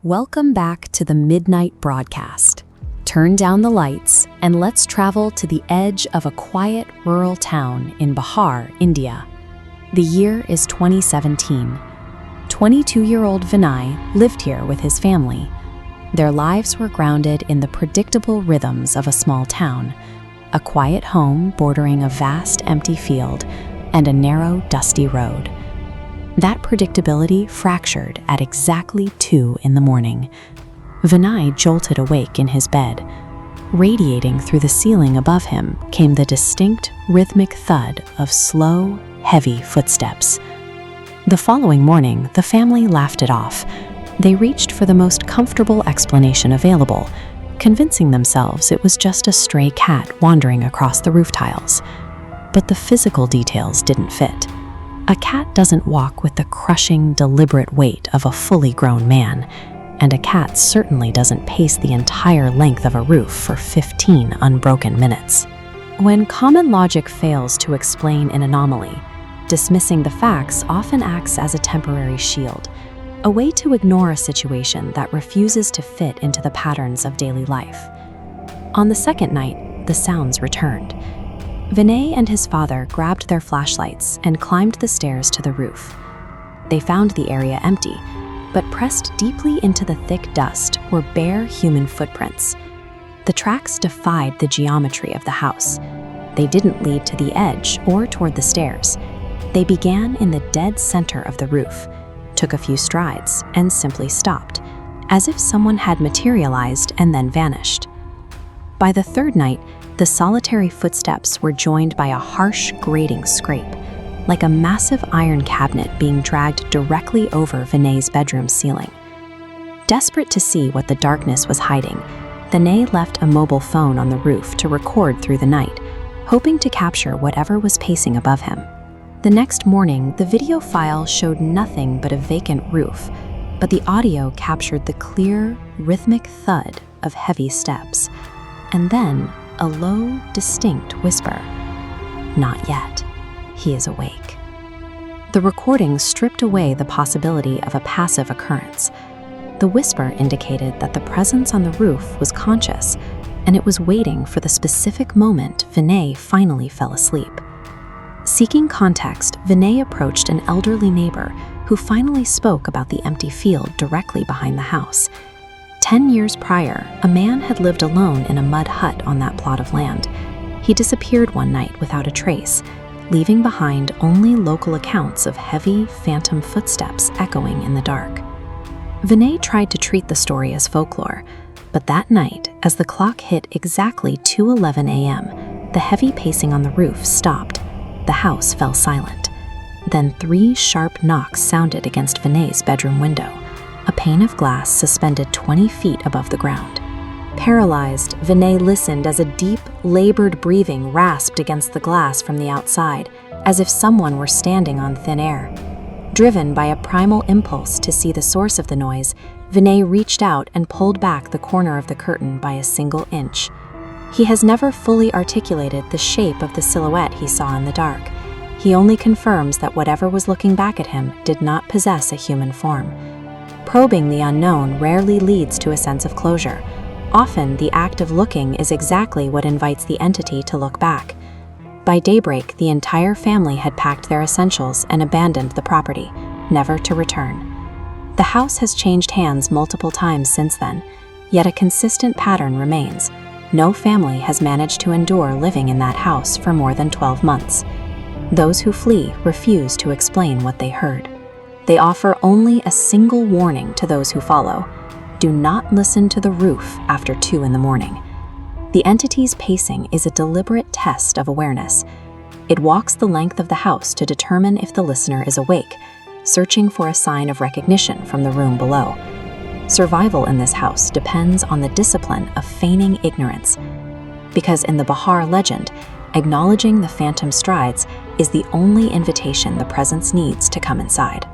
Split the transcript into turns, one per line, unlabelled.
Welcome back to the Midnight Broadcast. Turn down the lights and let's travel to the edge of a quiet rural town in Bihar, India. The year is 2017. 22-year-old Vinay lived here with his family. Their lives were grounded in the predictable rhythms of a small town, a quiet home bordering a vast empty field, and a narrow, dusty road. That predictability fractured at exactly 2 a.m. Vinay jolted awake in his bed. Radiating through the ceiling above him came the distinct, rhythmic thud of slow, heavy footsteps. The following morning, the family laughed it off. They reached for the most comfortable explanation available, convincing themselves it was just a stray cat wandering across the roof tiles. But the physical details didn't fit. A cat doesn't walk with the crushing, deliberate weight of a fully grown man, and a cat certainly doesn't pace the entire length of a roof for 15 unbroken minutes. When common logic fails to explain an anomaly, dismissing the facts often acts as a temporary shield, a way to ignore a situation that refuses to fit into the patterns of daily life. On the second night, the sounds returned. Vinay and his father grabbed their flashlights and climbed the stairs to the roof. They found the area empty, but pressed deeply into the thick dust were bare human footprints. The tracks defied the geometry of the house. They didn't lead to the edge or toward the stairs. They began in the dead center of the roof, took a few strides, and simply stopped, as if someone had materialized and then vanished. By the third night, the solitary footsteps were joined by a harsh, grating scrape, like a massive iron cabinet being dragged directly over Vinay's bedroom ceiling. Desperate to see what the darkness was hiding, Vinay left a mobile phone on the roof to record through the night, hoping to capture whatever was pacing above him. The next morning, the video file showed nothing but a vacant roof, but the audio captured the clear, rhythmic thud of heavy steps. And then, a low, distinct whisper. Not yet. He is awake. The recording stripped away the possibility of a passive occurrence. The whisper indicated that the presence on the roof was conscious, and it was waiting for the specific moment Vinay finally fell asleep. Seeking context, Vinay approached an elderly neighbor who finally spoke about the empty field directly behind the house. 10 years prior, a man had lived alone in a mud hut on that plot of land. He disappeared one night without a trace, leaving behind only local accounts of heavy, phantom footsteps echoing in the dark. Vinay tried to treat the story as folklore, but that night, as the clock hit exactly 2:11 a.m., the heavy pacing on the roof stopped. The house fell silent. Then 3 sharp knocks sounded against Vinay's bedroom window, a pane of glass suspended 20 feet above the ground. Paralyzed, Vinay listened as a deep, labored breathing rasped against the glass from the outside, as if someone were standing on thin air. Driven by a primal impulse to see the source of the noise, Vinay reached out and pulled back the corner of the curtain by a single inch. He has never fully articulated the shape of the silhouette he saw in the dark. He only confirms that whatever was looking back at him did not possess a human form. Probing the unknown rarely leads to a sense of closure. Often, the act of looking is exactly what invites the entity to look back. By daybreak, the entire family had packed their essentials and abandoned the property, never to return. The house has changed hands multiple times since then, yet a consistent pattern remains. No family has managed to endure living in that house for more than 12 months. Those who flee refuse to explain what they heard. They offer only a single warning to those who follow. Do not listen to the roof after 2 a.m. The entity's pacing is a deliberate test of awareness. It walks the length of the house to determine if the listener is awake, searching for a sign of recognition from the room below. Survival in this house depends on the discipline of feigning ignorance. Because in the Bihar legend, acknowledging the phantom strides is the only invitation the presence needs to come inside.